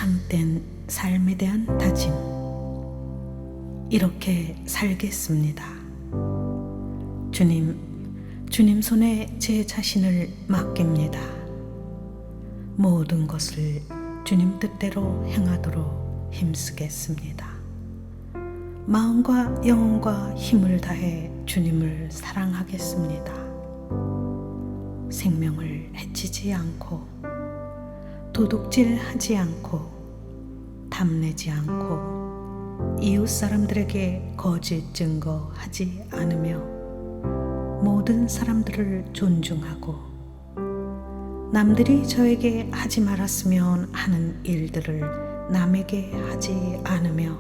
참된 삶에 대한 다짐. 이렇게 살겠습니다. 주님 손에 제 자신을 맡깁니다. 모든 것을 주님 뜻대로 행하도록 힘쓰겠습니다. 마음과 영혼과 힘을 다해 주님을 사랑하겠습니다. 생명을 해치지 않고, 도둑질하지 않고, 탐내지 않고, 이웃 사람들에게 거짓 증거하지 않으며, 모든 사람들을 존중하고, 남들이 저에게 하지 말았으면 하는 일들을 남에게 하지 않으며,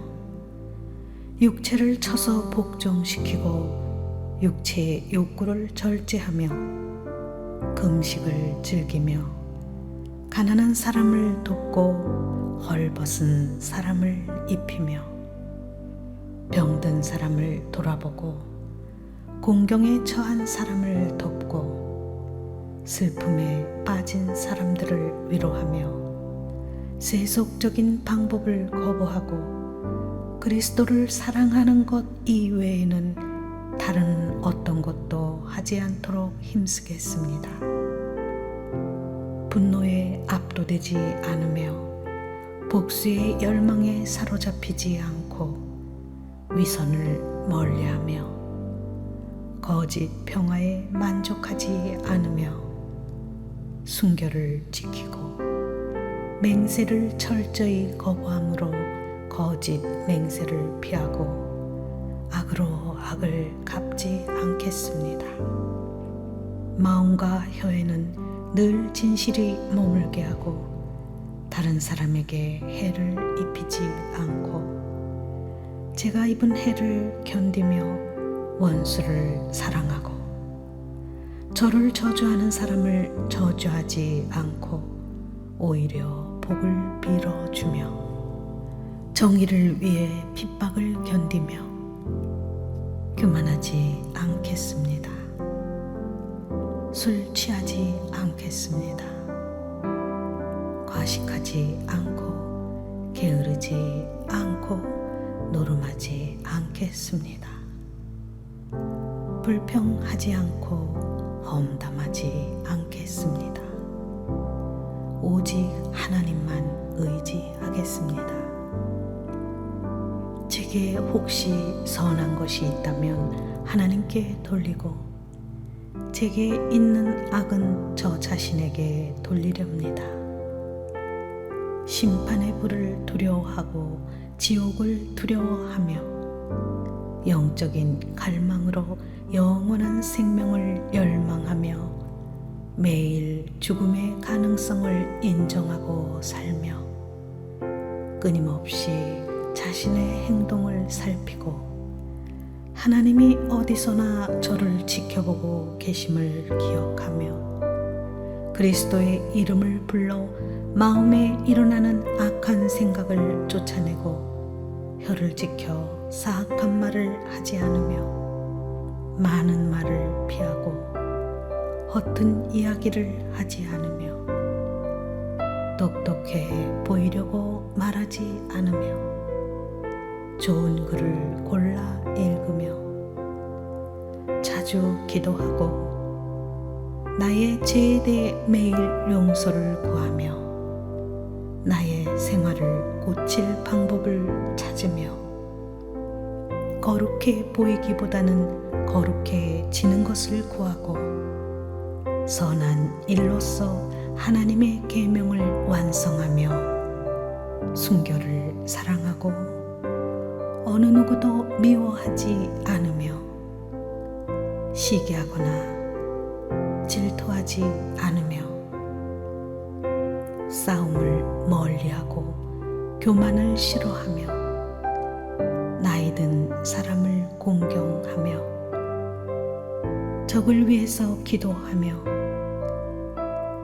육체를 쳐서 복종시키고 육체의 욕구를 절제하며, 금식을 즐기며, 가난한 사람을 돕고 헐벗은 사람을 입히며, 병든 사람을 돌아보고 공경에 처한 사람을 돕고, 슬픔에 빠진 사람들을 위로하며, 세속적인 방법을 거부하고 그리스도를 사랑하는 것 이외에는 다른 어떤 것도 하지 않도록 힘쓰겠습니다. 분노에 압도되지 않으며, 복수의 열망에 사로잡히지 않고, 위선을 멀리하며, 거짓 평화에 만족하지 않으며, 순결을 지키고 맹세를 철저히 거부함으로 거짓 맹세를 피하고 악으로 악을 갚지 않겠습니다. 마음과 혀에는 늘 진실이 머물게 하고, 다른 사람에게 해를 입히지 않고, 제가 입은 해를 견디며 원수를 사랑하고, 저를 저주하는 사람을 저주하지 않고 오히려 복을 빌어주며, 정의를 위해 핍박을 견디며 교만하지 않겠습니다. 술 취하지 않겠습니다. 과식하지 않고 게으르지 않고 노름하지 않겠습니다. 불평하지 않고 험담하지 않겠습니다. 오직 하나님만 의지하겠습니다. 제게 혹시 선한 것이 있다면 하나님께 돌리고, 제게 있는 악은 저 자신에게 돌리렵니다. 심판의 불을 두려워하고 지옥을 두려워하며, 영적인 갈망으로 영원한 생명을 열망하며, 매일 죽음의 가능성을 인정하고 살며, 끊임없이 자신의 행동을 살피고, 하나님이 어디서나 저를 지켜보고 계심을 기억하며, 그리스도의 이름을 불러 마음에 일어나는 악한 생각을 쫓아내고, 혀를 지켜 사악한 말을 하지 않으며, 많은 말을 피하고 허튼 이야기를 하지 않으며, 똑똑해 보이려고 말하지 않으며, 좋은 글을 골라 읽으며, 자주 기도하고, 나의 죄에 대해 매일 용서를 구하며, 나의 생활을 고칠 방법을 찾으며, 거룩해 보이기보다는 거룩해지는 것을 구하고, 선한 일로서 하나님의 계명을 완성하며, 순결을 사랑하고 어느 누구도 미워하지 않으며, 시기하거나 질투하지 않으며, 싸움을 멀리하고 교만을 싫어하며, 나이든 사람을 공경하며, 적을 위해서 기도하며,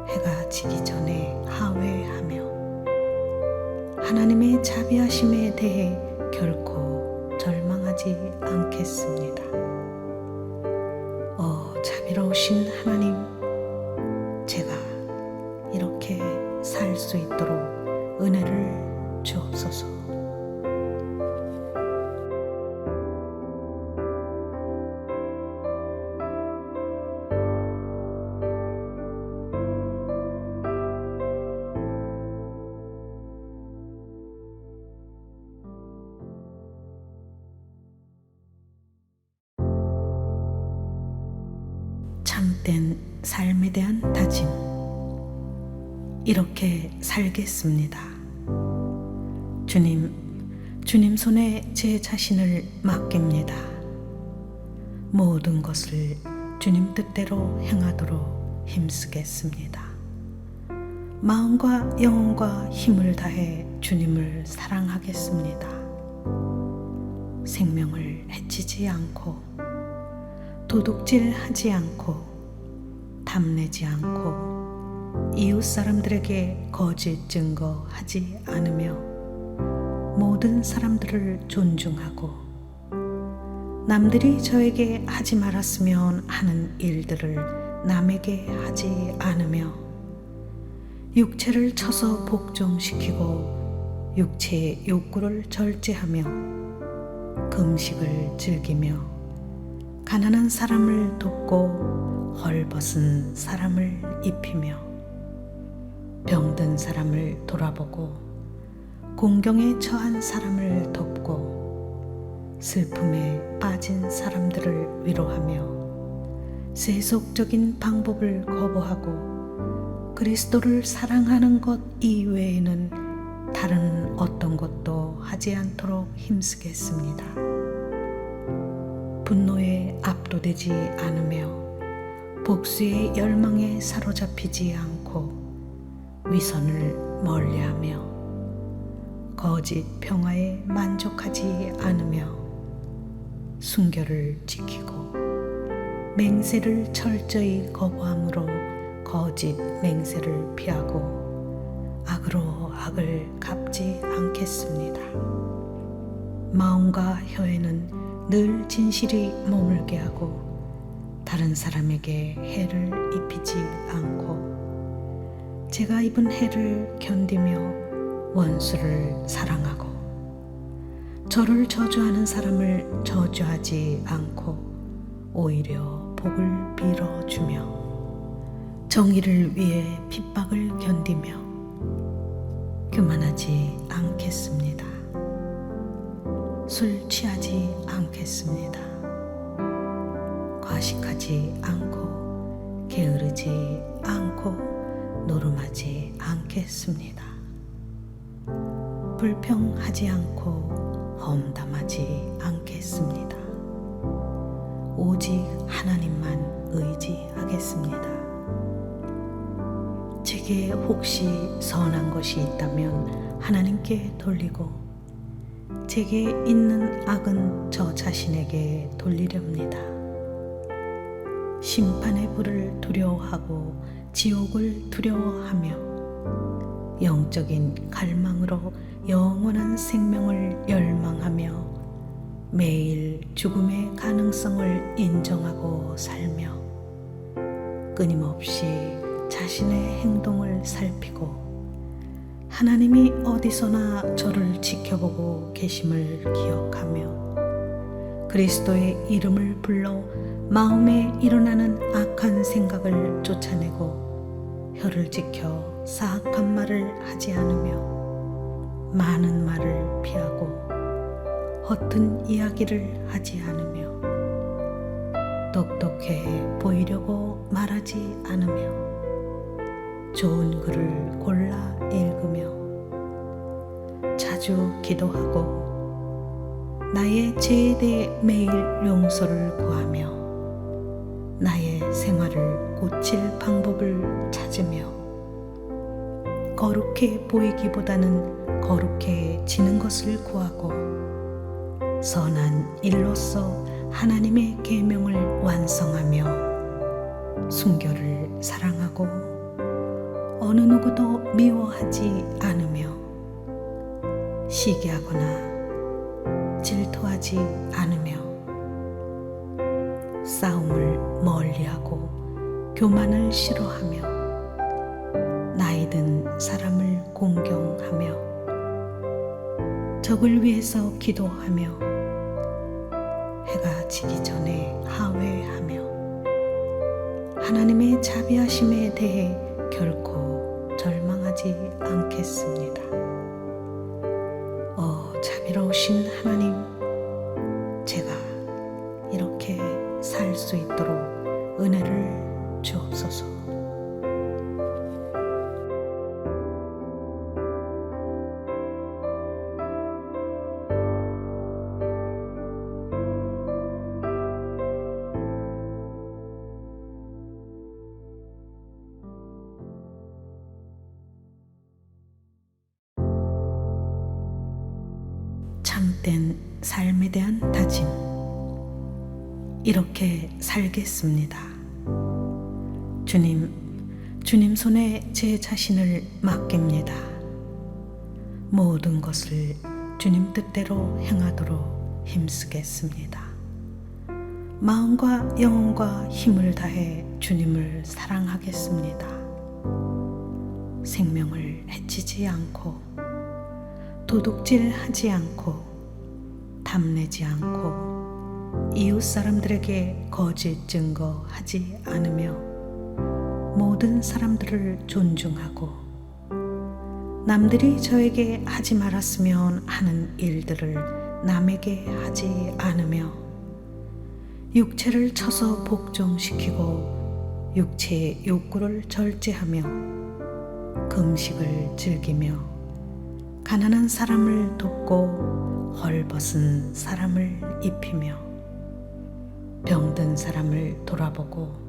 해가 지기 전에 하회하며, 하나님의 자비하심에 대해 결코 절망하지 않겠습니다. 자비로우신 하나님, 제가 이렇게 살 수 있도록 은혜를 주옵소서. 참된 삶에 대한 다짐. 이렇게 살겠습니다. 주님 손에 제 자신을 맡깁니다. 모든 것을 주님 뜻대로 행하도록 힘쓰겠습니다. 마음과 영혼과 힘을 다해 주님을 사랑하겠습니다. 생명을 해치지 않고, 도둑질하지 않고, 탐내지 않고, 이웃 사람들에게 거짓 증거하지 않으며, 모든 사람들을 존중하고, 남들이 저에게 하지 말았으면 하는 일들을 남에게 하지 않으며, 육체를 쳐서 복종시키고 육체의 욕구를 절제하며, 금식을 즐기며, 가난한 사람을 돕고 헐벗은 사람을 입히며, 병든 사람을 돌아보고 공경에 처한 사람을 돕고 슬픔에 빠진 사람들을 위로하며, 세속적인 방법을 거부하고 그리스도를 사랑하는 것 이외에는 다른 어떤 것도 하지 않도록 힘쓰겠습니다. 분노에 압도되지 않으며, 복수의 열망에 사로잡히지 않고, 위선을 멀리하며, 거짓 평화에 만족하지 않으며, 순결을 지키고 맹세를 철저히 거부함으로 거짓 맹세를 피하고 악으로 악을 갚지 않겠습니다. 마음과 혀에는 늘 진실이 머물게 하고, 다른 사람에게 해를 입히지 않고, 제가 입은 해를 견디며 원수를 사랑하고, 저를 저주하는 사람을 저주하지 않고 오히려 복을 빌어주며, 정의를 위해 핍박을 견디며 교만하지 않겠습니다. 술 취하지 않겠습니다. 과식하지 않고 게으르지 않고 노름하지 않겠습니다. 불평하지 않고 험담하지 않겠습니다. 오직 하나님만 의지하겠습니다. 제게 혹시 선한 것이 있다면 하나님께 돌리고, 제게 있는 악은 저 자신에게 돌리렵니다. 심판의 불을 두려워하고 지옥을 두려워하며, 영적인 갈망으로 영원한 생명을 열망하며, 매일 죽음의 가능성을 인정하고 살며, 끊임없이 자신의 행동을 살피고, 하나님이 어디서나 저를 지켜보고 계심을 기억하며, 그리스도의 이름을 불러 마음에 일어나는 악한 생각을 쫓아내고, 혀를 지켜 사악한 말을 하지 않으며, 많은 말을 피하고 허튼 이야기를 하지 않으며, 똑똑해 보이려고 말하지 않으며, 좋은 글을 골라 읽으며, 자주 기도하고 나의 죄에 대해 매일 용서를 구하며, 나의 생활을 고칠 방법을 찾으며, 거룩해 보이기보다는 거룩해지는 것을 구하고, 선한 일로서 하나님의 계명을 완성하며, 순결을 사랑하고 어느 누구도 미워하지 않으며, 시기하거나 질투하지 않으며, 싸움을 멀리하고 교만을 싫어하며, 나이든 사람을 공경하며, 적을 위해서 기도하며 해가 지기 전에 하회하며 하나님의 자비하심에 대해 결코 절망하지 않겠습니다. 자비로우신 하나님, 제가 이렇게 살 수 있도록 은혜를 주옵소서. 참된 삶에 대한 다짐. 이렇게 살겠습니다. 주님 손에 제 자신을 맡깁니다. 모든 것을 주님 뜻대로 행하도록 힘쓰겠습니다. 마음과 영혼과 힘을 다해 주님을 사랑하겠습니다. 생명을 해치지 않고 도둑질하지 않고 탐내지 않고 이웃 사람들에게 거짓 증거하지 않으며 모든 사람들을 존중하고 남들이 저에게 하지 말았으면 하는 일들을 남에게 하지 않으며 육체를 쳐서 복종시키고 육체의 욕구를 절제하며 금식을 즐기며 가난한 사람을 돕고 헐벗은 사람을 입히며 병든 사람을 돌아보고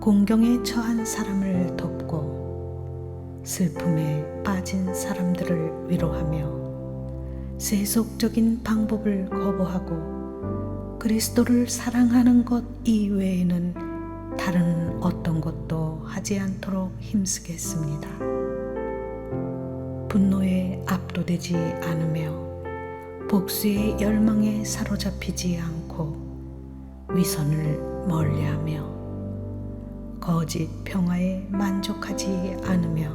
공경에 처한 사람을 돕고 슬픔에 빠진 사람들을 위로하며 세속적인 방법을 거부하고 그리스도를 사랑하는 것 이외에는 다른 어떤 것도 하지 않도록 힘쓰겠습니다. 분노에 압도되지 않으며 복수의 열망에 사로잡히지 않고 위선을 멀리하며 거짓 평화에 만족하지 않으며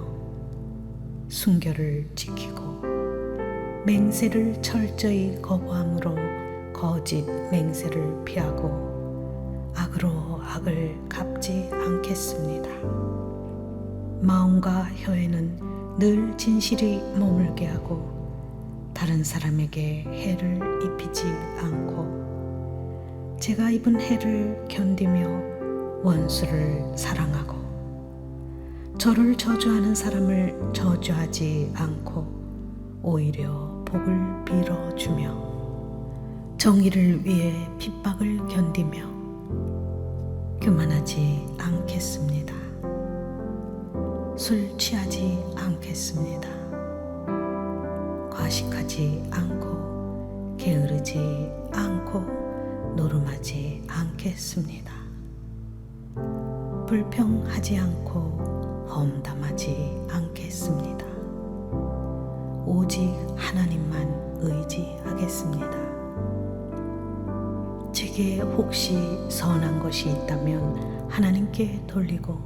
순결을 지키고 맹세를 철저히 거부함으로 거짓 맹세를 피하고 악으로 악을 갚지 않겠습니다. 마음과 혀에는 늘 진실이 머물게 하고 다른 사람에게 해를 입히지 않고 제가 입은 해를 견디며 원수를 사랑하고 저를 저주하는 사람을 저주하지 않고 오히려 복을 빌어주며 정의를 위해 핍박을 견디며 교만하지 않겠습니다. 술 취하지 않겠습니다. 과식하지 않고 게으르지 않고 노름하지 않겠습니다. 불평하지 않고 험담하지 않겠습니다. 오직 하나님만 의지하겠습니다. 제게 혹시 선한 것이 있다면 하나님께 돌리고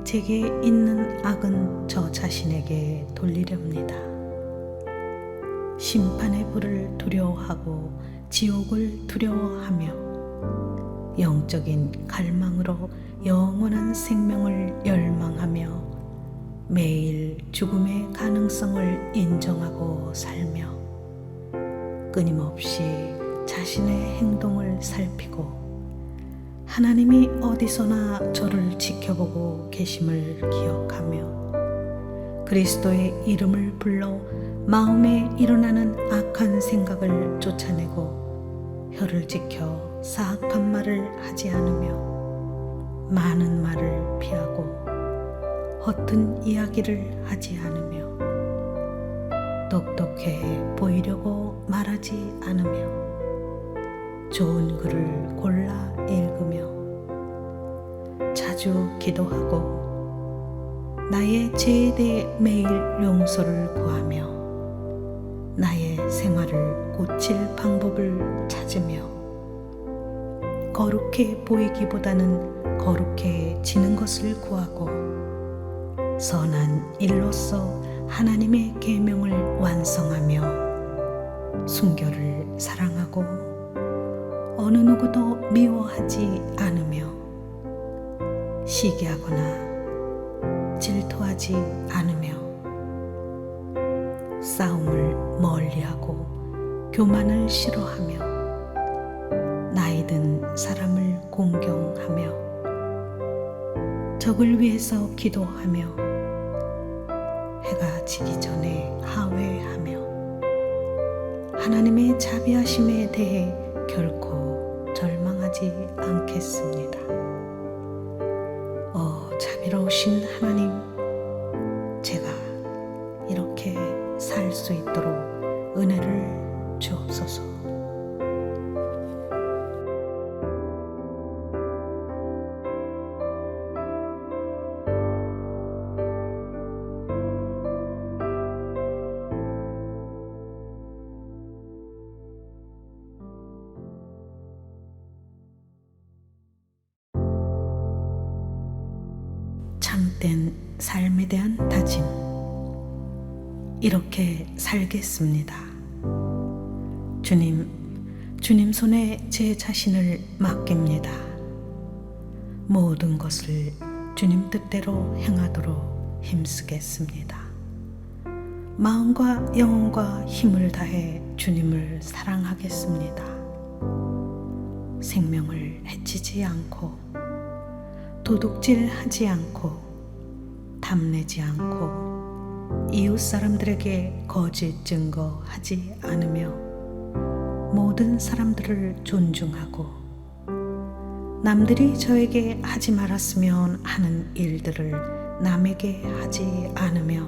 제게 있는 악은 저 자신에게 돌리렵니다. 심판의 불을 두려워하고 지옥을 두려워하며 영적인 갈망으로 영원한 생명을 열망하며 매일 죽음의 가능성을 인정하고 살며 끊임없이 자신의 행동을 살피고 하나님이 어디서나 저를 지켜보고 계심을 기억하며 그리스도의 이름을 불러 마음에 일어나는 악한 생각을 쫓아내고 혀를 지켜 사악한 말을 하지 않으며 많은 말을 피하고 허튼 이야기를 하지 않으며 똑똑해 보이려고 말하지 않으며 좋은 글을 골라 읽으며 자주 기도하고 나의 죄에 대해 매일 용서를 구하며 나의 생활을 고칠 방법을 찾으며 거룩해 보이기보다는 거룩해지는 것을 구하고 선한 일로서 하나님의 계명을 완성하며 순결을 사랑하고 어느 누구도 미워하지 않으며 시기하거나 질투하지 않으며 싸움을 멀리하고 교만을 싫어하며 나이 든 사람을 공경하며 적을 위해서 기도하며 해가 지기 전에 하회하며 하나님의 자비하심에 대해 결코 절망하지 않겠습니다. 자비로우신 하나님, 제가 이렇게 살 수 있도록 은혜를 주옵소서. 참된 삶에 대한 다짐. 이렇게 살겠습니다. 주님 손에 제 자신을 맡깁니다. 모든 것을 주님 뜻대로 행하도록 힘쓰겠습니다. 마음과 영혼과 힘을 다해 주님을 사랑하겠습니다. 생명을 해치지 않고 도둑질하지 않고 탐내지 않고 이웃 사람들에게 거짓 증거하지 않으며 모든 사람들을 존중하고 남들이 저에게 하지 말았으면 하는 일들을 남에게 하지 않으며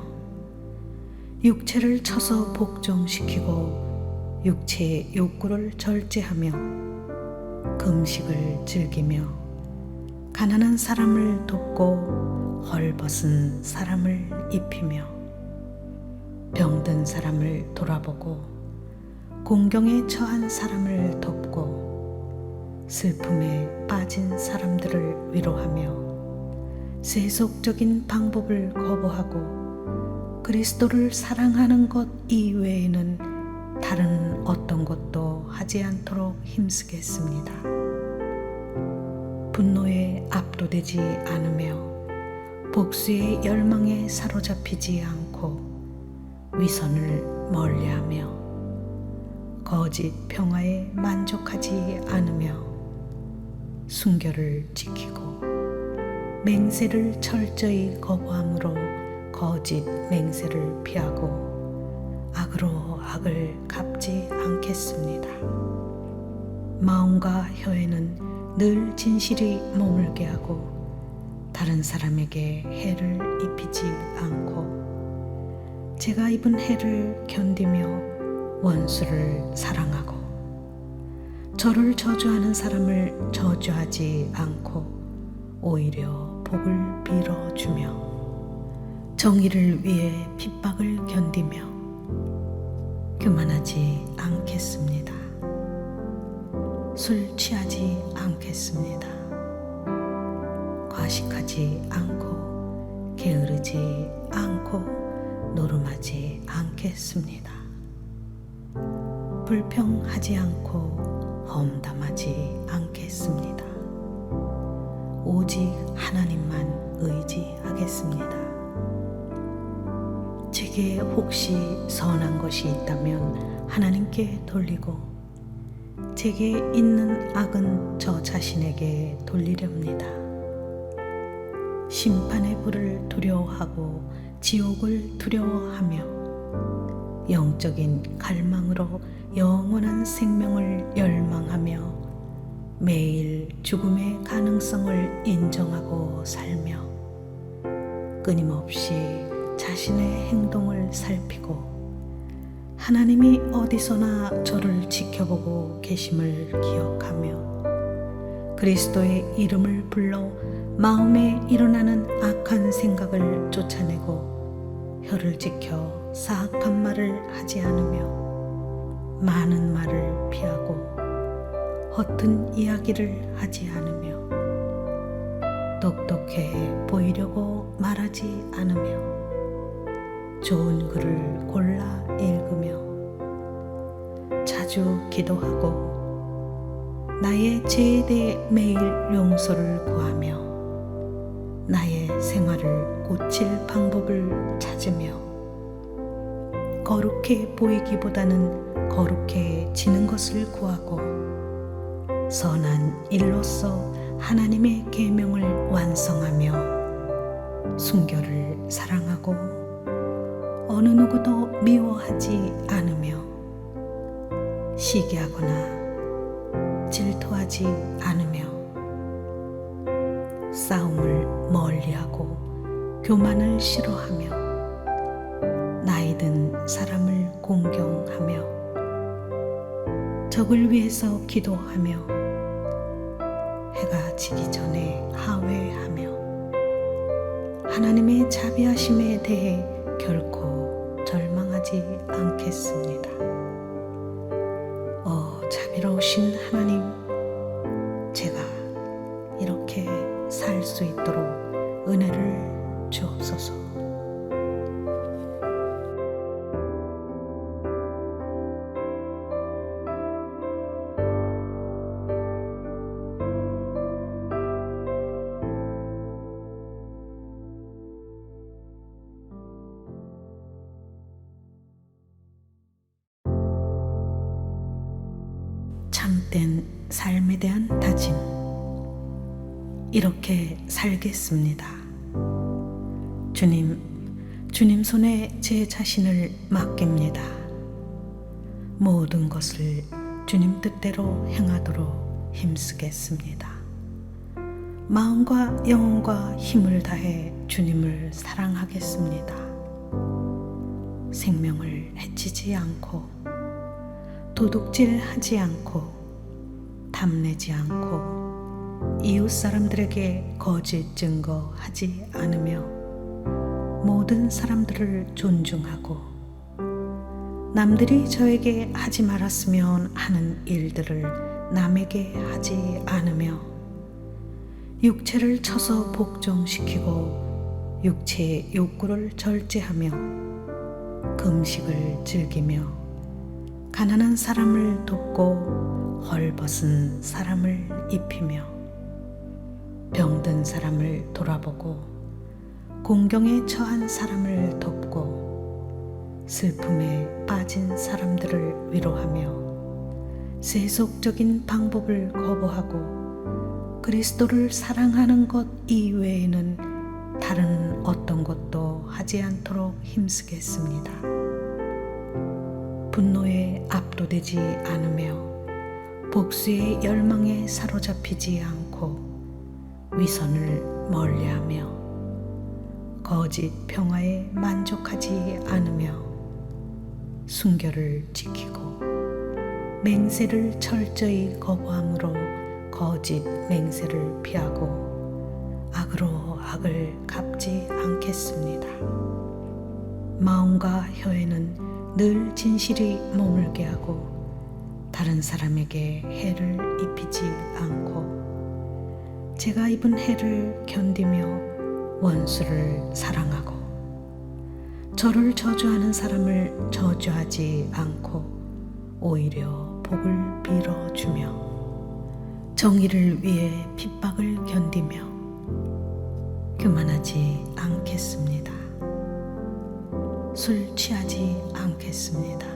육체를 쳐서 복종시키고 육체의 욕구를 절제하며 금식을 즐기며 가난한 사람을 돕고 헐벗은 사람을 입히며 병든 사람을 돌아보고 공경에 처한 사람을 돕고 슬픔에 빠진 사람들을 위로하며 세속적인 방법을 거부하고 그리스도를 사랑하는 것 이외에는 다른 어떤 것도 하지 않도록 힘쓰겠습니다. 분노에 압도되지 않으며 복수의 열망에 사로잡히지 않고 위선을 멀리하며 거짓 평화에 만족하지 않으며 순결을 지키고 맹세를 철저히 거부함으로 거짓 맹세를 피하고 악으로 악을 갚지 않겠습니다. 마음과 혀에는 늘 진실이 머물게 하고 다른 사람에게 해를 입히지 않고 제가 입은 해를 견디며 원수를 사랑하고 저를 저주하는 사람을 저주하지 않고 오히려 복을 빌어주며 정의를 위해 핍박을 견디며 교만하지 않겠습니다. 술 취하지 않겠습니다. 과식하지 않고 게으르지 않고 노름하지 않겠습니다. 불평하지 않고 험담하지 않겠습니다. 오직 하나님만 의지하겠습니다. 제게 혹시 선한 것이 있다면 하나님께 돌리고 제게 있는 악은 저 자신에게 돌리렵니다. 심판의 불을 두려워하고 지옥을 두려워하며 영적인 갈망으로 영원한 생명을 열망하며 매일 죽음의 가능성을 인정하고 살며 끊임없이 자신의 행동을 살피고 하나님이 어디서나 저를 지켜보고 계심을 기억하며 그리스도의 이름을 불러 마음에 일어나는 악한 생각을 쫓아내고 혀를 지켜 사악한 말을 하지 않으며 많은 말을 피하고 허튼 이야기를 하지 않으며 똑똑해 보이려고 말하지 않으며 좋은 글을 골라 읽으며 자주 기도하고 나의 죄에 대해 매일 용서를 구하며 나의 생활을 고칠 방법을 찾으며 거룩해 보이기보다는 거룩해지는 것을 구하고 선한 일로서 하나님의 계명을 완성하며 순교를 사랑하고 어느 누구도 미워하지 않으며 시기하거나 질투하지 않으며 싸움을 멀리하고 교만을 싫어하며 나이 든 사람을 공경하며 적을 위해서 기도하며 해가 지기 전에 하회하며 하나님의 자비하심에 대해 결코 절망하지 않겠습니다. 자비로우신 하나님, 제가 이렇게 살 수 있도록 은혜를 주옵소서. 참된 삶에 대한 다짐. 이렇게 살겠습니다. 주님 손에 제 자신을 맡깁니다. 모든 것을 주님 뜻대로 행하도록 힘쓰겠습니다. 마음과 영혼과 힘을 다해 주님을 사랑하겠습니다. 생명을 해치지 않고 도둑질하지 않고 탐내지 않고 이웃 사람들에게 거짓 증거하지 않으며 모든 사람들을 존중하고 남들이 저에게 하지 말았으면 하는 일들을 남에게 하지 않으며 육체를 쳐서 복종시키고 육체의 욕구를 절제하며 금식을 즐기며 가난한 사람을 돕고 헐벗은 사람을 입히며 병든 사람을 돌아보고 공경에 처한 사람을 돕고 슬픔에 빠진 사람들을 위로하며 세속적인 방법을 거부하고 그리스도를 사랑하는 것 이외에는 다른 어떤 것도 하지 않도록 힘쓰겠습니다. 분노에 압도되지 않으며 복수의 열망에 사로잡히지 않고 위선을 멀리하며 거짓 평화에 만족하지 않으며 순결을 지키고 맹세를 철저히 거부함으로 거짓 맹세를 피하고 악으로 악을 갚지 않겠습니다. 마음과 혀에는 늘 진실이 머물게 하고 다른 사람에게 해를 입히지 않고 제가 입은 해를 견디며 원수를 사랑하고 저를 저주하는 사람을 저주하지 않고 오히려 복을 빌어주며 정의를 위해 핍박을 견디며 교만하지 않겠습니다. 술 취하지 않겠습니다.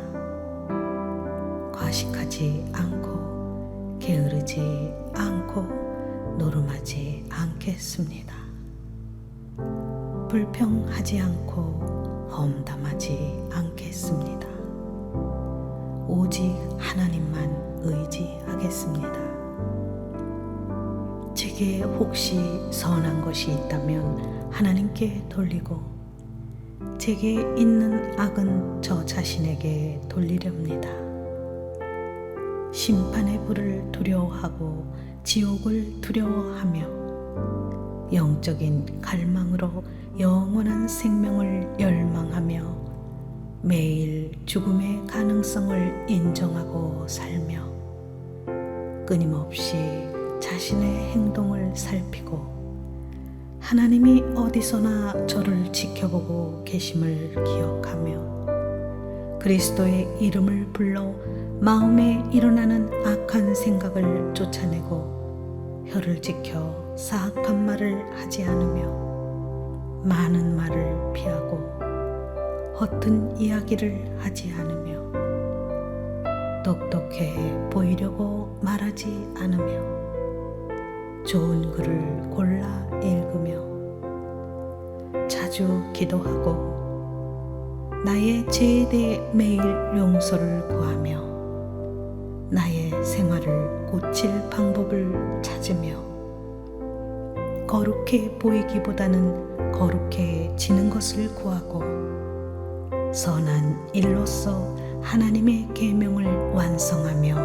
과식하지 않고 게으르지 않고 노름하지 않겠습니다. 불평하지 않고 험담하지 않겠습니다. 오직 하나님만 의지하겠습니다. 제게 혹시 선한 것이 있다면 하나님께 돌리고 제게 있는 악은 저 자신에게 돌리렵니다. 심판의 불을 두려워하고 지옥을 두려워하며 영적인 갈망으로 영원한 생명을 열망하며 매일 죽음의 가능성을 인정하고 살며 끊임없이 자신의 행동을 살피고 하나님이 어디서나 저를 지켜보고 계심을 기억하며 그리스도의 이름을 불러 마음에 일어나는 악한 생각을 쫓아내고 혀를 지켜 사악한 말을 하지 않으며 많은 말을 피하고 허튼 이야기를 하지 않으며 똑똑해 보이려고 말하지 않으며 좋은 글을 골라 읽으며 자주 기도하고 나의 죄에 대해 매일 용서를 구하며 나의 생활을 고칠 방법을 찾으며 거룩해 보이기보다는 거룩해지는 것을 구하고 선한 일로서 하나님의 계명을 완성하며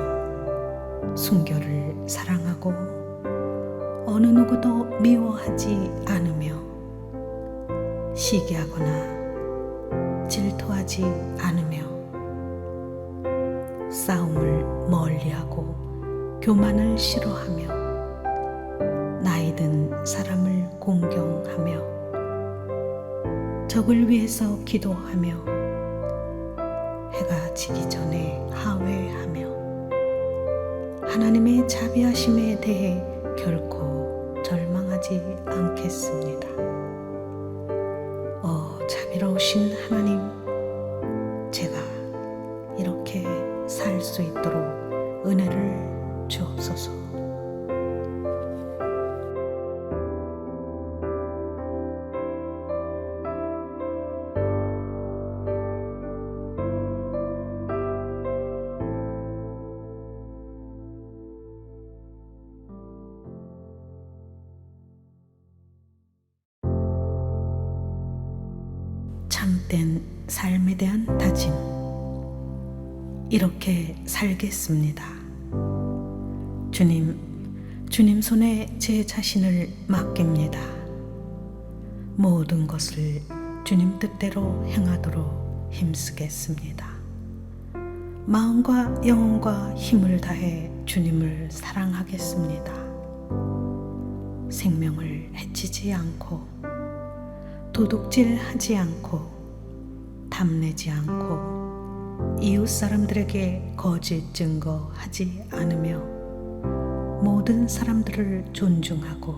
순결을 사랑하고 어느 누구도 미워하지 않으며 시기하거나 질투하지 않으며 싸움을 멀리하고 교만을 싫어하며 나이 든 사람을 공경하며 적을 위해서 기도하며 해가 지기 전에 하회하며 하나님의 자비하심에 대해 결코 절망하지 않겠습니다. 자비로우신 하나님, 제가 이렇게 살 수 있도록 은혜를 주옵소서. 참된 삶에 대한 다짐. 이렇게 살겠습니다. 주님 손에 제 자신을 맡깁니다. 모든 것을 주님 뜻대로 행하도록 힘쓰겠습니다. 마음과 영혼과 힘을 다해 주님을 사랑하겠습니다. 생명을 해치지 않고 도둑질하지 않고 탐내지 않고 이웃 사람들에게 거짓 증거하지 않으며 모든 사람들을 존중하고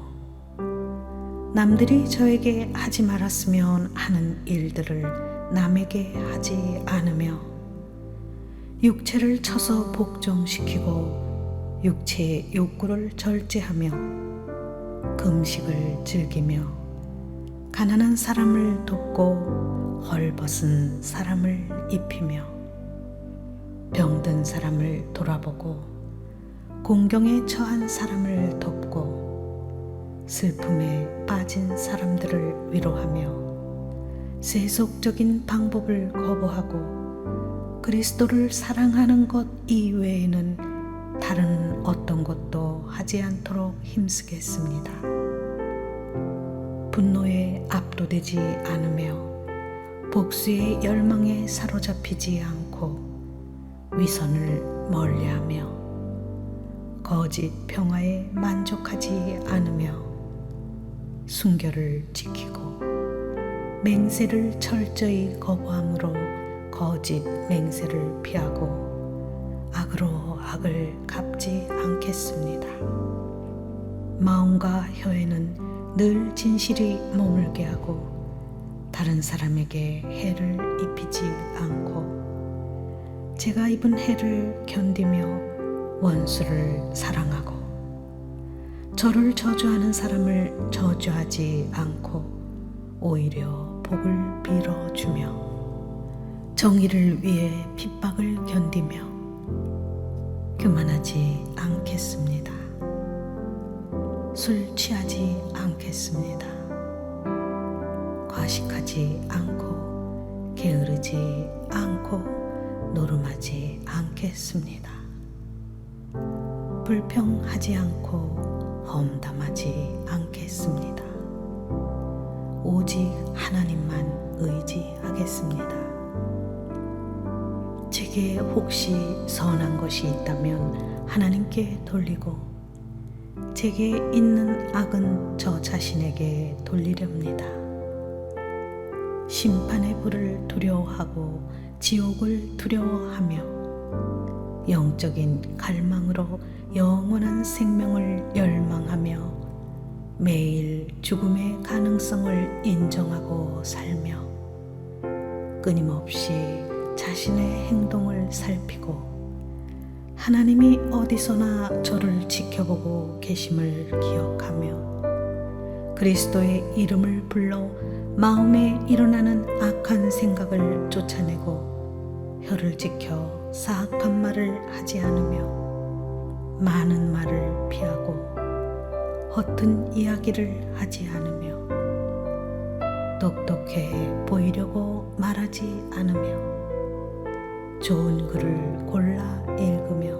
남들이 저에게 하지 말았으면 하는 일들을 남에게 하지 않으며 육체를 쳐서 복종시키고 육체의 욕구를 절제하며 금식을 즐기며 가난한 사람을 돕고 헐벗은 사람을 입히며 병든 사람을 돌아보고 공경에 처한 사람을 돕고 슬픔에 빠진 사람들을 위로하며 세속적인 방법을 거부하고 그리스도를 사랑하는 것 이외에는 다른 어떤 것도 하지 않도록 힘쓰겠습니다. 분노에 압도되지 않으며 복수의 열망에 사로잡히지 않고 위선을 멀리하며 거짓 평화에 만족하지 않으며 순결을 지키고 맹세를 철저히 거부함으로 거짓 맹세를 피하고 악으로 악을 갚지 않겠습니다. 마음과 혀에는 늘 진실이 머물게 하고 다른 사람에게 해를 입히지 않고 제가 입은 해를 견디며 원수를 사랑하고 저를 저주하는 사람을 저주하지 않고 오히려 복을 빌어주며 정의를 위해 핍박을 견디며 교만하지 않겠습니다. 술 취하지 않겠습니다. 과식하지 않고 게으르지 않고 노름하지 않겠습니다. 불평하지 않고 험담하지 않겠습니다. 오직 하나님만 의지하겠습니다. 제게 혹시 선한 것이 있다면 하나님께 돌리고 제게 있는 악은 저 자신에게 돌리렵니다. 심판의 불을 두려워하고 지옥을 두려워하며 영적인 갈망으로 영원한 생명을 열망하며 매일 죽음의 가능성을 인정하고 살며 끊임없이 자신의 행동을 살피고 하나님이 어디서나 저를 지켜보고 계심을 기억하며 그리스도의 이름을 불러 마음에 일어나는 악한 생각을 쫓아내고 혀를 지켜 사악한 말을 하지 않으며 많은 말을 피하고 허튼 이야기를 하지 않으며 똑똑해 보이려고 말하지 않으며 좋은 글을 골라 읽으며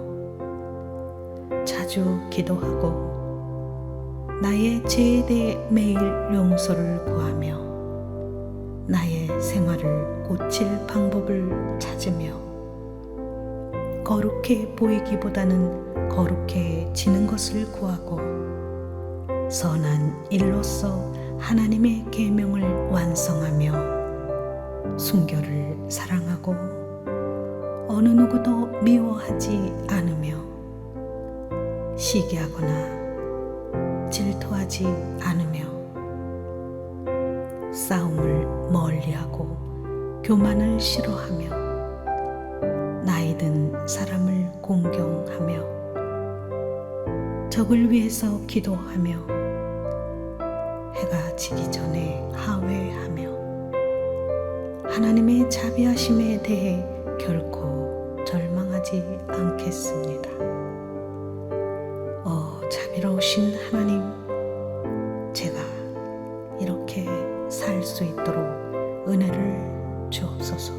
자주 기도하고 나의 죄에 대해 매일 용서를 구하며 나의 생활을 고칠 방법을 찾으며 거룩해 보이기보다는 거룩해지는 것을 구하고 선한 일로서 하나님의 계명을 완성하며 순결을 사랑하고 어느 누구도 미워하지 않으며 시기하거나 질투하지 않으며 싸움을 멀리하고 교만을 싫어하며 나이 든 사람을 공경하며 적을 위해서 기도하며 해가 지기 전에 하회하며 하나님의 자비하심에 대해 결코 절망하지 않겠습니다. 자비로우신 하나님, 제가 이렇게 살 수 있도록 은혜를 주옵소서.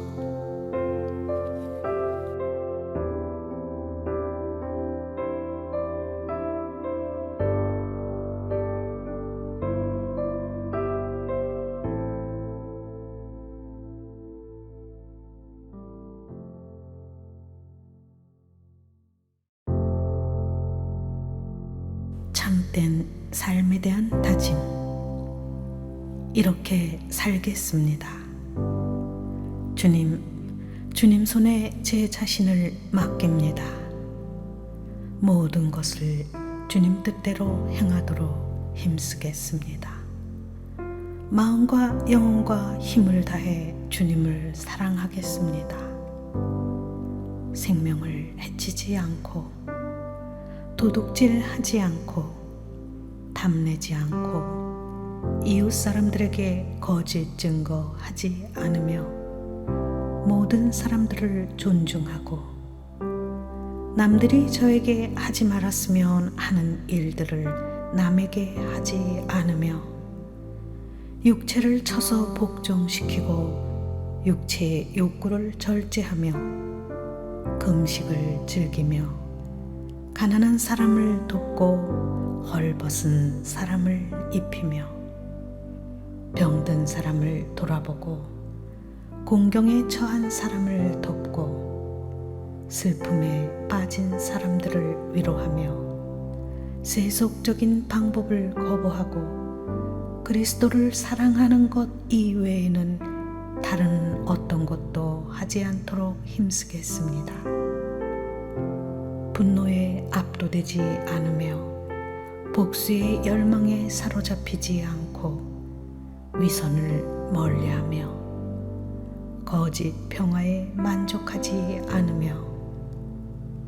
참된 삶에 대한 다짐. 이렇게 살겠습니다. 주님 손에 제 자신을 맡깁니다. 모든 것을 주님 뜻대로 행하도록 힘쓰겠습니다. 마음과 영혼과 힘을 다해 주님을 사랑하겠습니다. 생명을 해치지 않고 도둑질하지 않고 탐내지 않고 이웃 사람들에게 거짓 증거하지 않으며 모든 사람들을 존중하고 남들이 저에게 하지 말았으면 하는 일들을 남에게 하지 않으며 육체를 쳐서 복종시키고 육체의 욕구를 절제하며 금식을 즐기며 가난한 사람을 돕고 헐벗은 사람을 입히며 병든 사람을 돌아보고 공경에 처한 사람을 돕고 슬픔에 빠진 사람들을 위로하며 세속적인 방법을 거부하고 그리스도를 사랑하는 것 이외에는 다른 어떤 것도 하지 않도록 힘쓰겠습니다. 분노에 압도되지 않으며 복수의 열망에 사로잡히지 않고 위선을 멀리하며 거짓 평화에 만족하지 않으며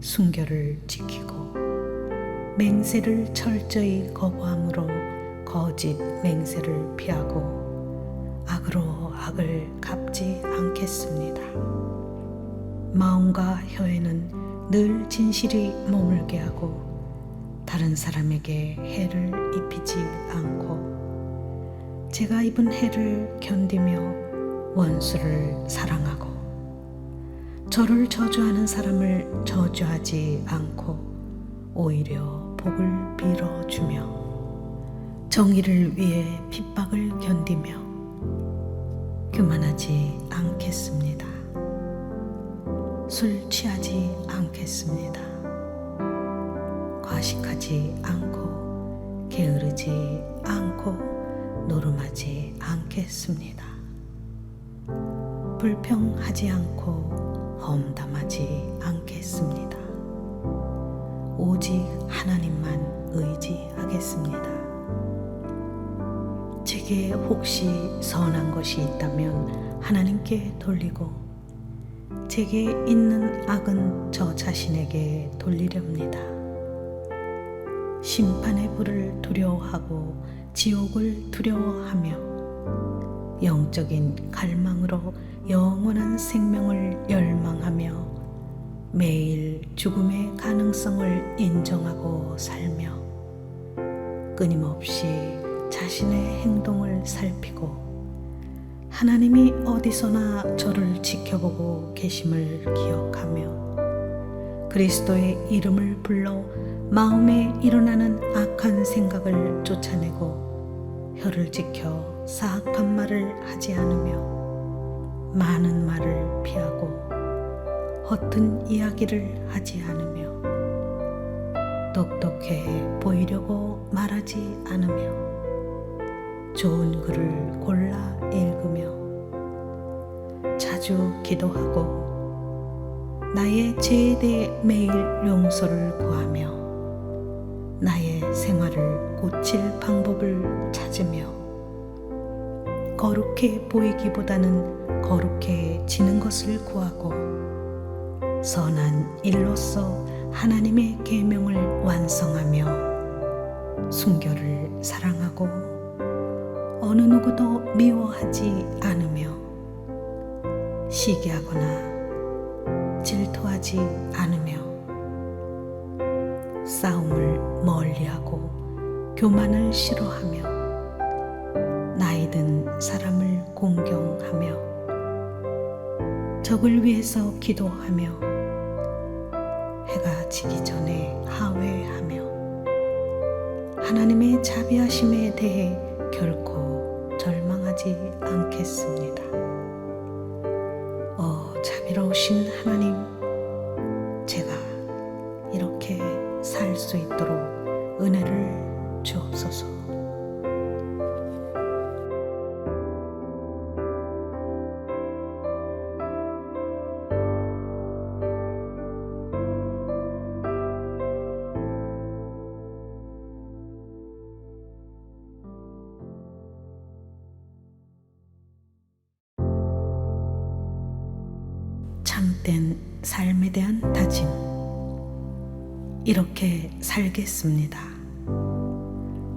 순결을 지키고 맹세를 철저히 거부함으로 거짓 맹세를 피하고 악으로 악을 갚지 않겠습니다. 마음과 혀에는 늘 진실이 머물게 하고 다른 사람에게 해를 입히지 않고 제가 입은 해를 견디며 원수를 사랑하고 저를 저주하는 사람을 저주하지 않고 오히려 복을 빌어주며 정의를 위해 핍박을 견디며 교만하지 않겠습니다. 술 취하지 않겠습니다. 과식하지 않고 게으르지 않고 노름하지 않겠습니다. 불평하지 않고 험담하지 않겠습니다. 오직 하나님만 의지하겠습니다. 제게 혹시 선한 것이 있다면 하나님께 돌리고 제게 있는 악은 저 자신에게 돌리렵니다. 심판의 불을 두려워하고 지옥을 두려워하며 영적인 갈망으로 영원한 생명을 열망하며 매일 죽음의 가능성을 인정하고 살며 끊임없이 자신의 행동을 살피고 하나님이 어디서나 저를 지켜보고 계심을 기억하며 그리스도의 이름을 불러 마음에 일어나는 악한 생각을 쫓아내고 혀를 지켜 사악한 말을 하지 않으며 많은 말을 피하고 허튼 이야기를 하지 않으며 똑똑해 보이려고 말하지 않으며 좋은 글을 골라 읽으며 자주 기도하고 나의 죄에 대해 매일 용서를 구하며 나의 생활을 고칠 방법을 찾으며 거룩해 보이기보다는 거룩해지는 것을 구하고 선한 일로서 하나님의 계명을 완성하며 순결을 사랑하고 어느 누구도 미워하지 않으며 시기하거나 질투하지 않으며 싸움을 멀리하고 교만을 싫어하며 나이 든 사람을 공경하며 적을 위해서 기도하며 해가 지기 전에 하회하며 하나님의 자비하심에 대해 결코 절망하지 않겠습니다. 자비로우신 하나님, 제가 이렇게 살 수 있도록 은혜를 주옵소서. 참된 삶에 대한 다짐. 이렇게 살겠습니다.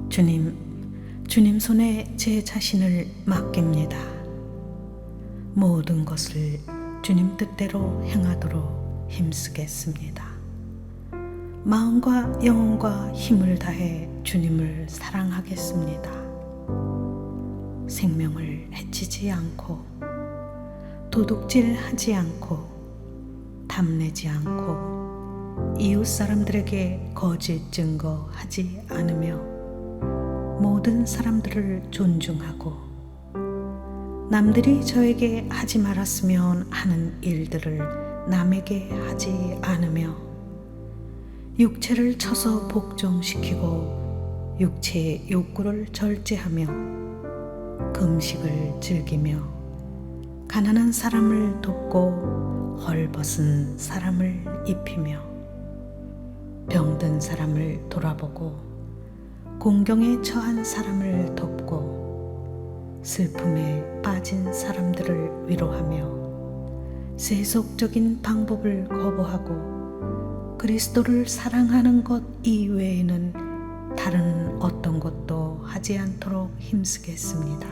주님 손에 제 자신을 맡깁니다. 모든 것을 주님 뜻대로 행하도록 힘쓰겠습니다. 마음과 영혼과 힘을 다해 주님을 사랑하겠습니다. 생명을 해치지 않고 도둑질하지 않고 탐내지 않고 이웃 사람들에게 거짓 증거하지 않으며 모든 사람들을 존중하고 남들이 저에게 하지 말았으면 하는 일들을 남에게 하지 않으며 육체를 쳐서 복종시키고 육체의 욕구를 절제하며 금식을 즐기며 가난한 사람을 돕고 헐벗은 사람을 입히며 병든 사람을 돌아보고 공경에 처한 사람을 돕고 슬픔에 빠진 사람들을 위로하며 세속적인 방법을 거부하고 그리스도를 사랑하는 것 이외에는 다른 어떤 것도 하지 않도록 힘쓰겠습니다.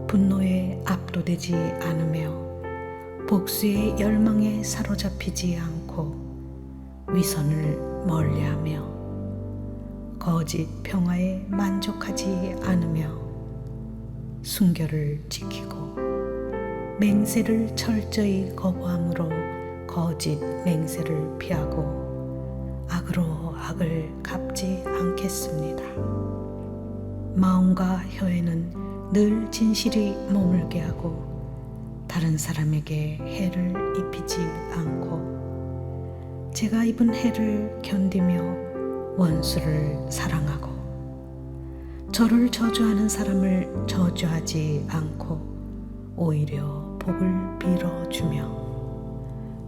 분노에 압도되지 않으며 복수의 열망에 사로잡히지 않고 위선을 멀리하며 거짓 평화에 만족하지 않으며 순결을 지키고 맹세를 철저히 거부함으로 거짓 맹세를 피하고 악으로 악을 갚지 않겠습니다. 마음과 혀에는 늘 진실이 머물게 하고 다른 사람에게 해를 입히지 않고 제가 입은 해를 견디며 원수를 사랑하고 저를 저주하는 사람을 저주하지 않고 오히려 복을 빌어주며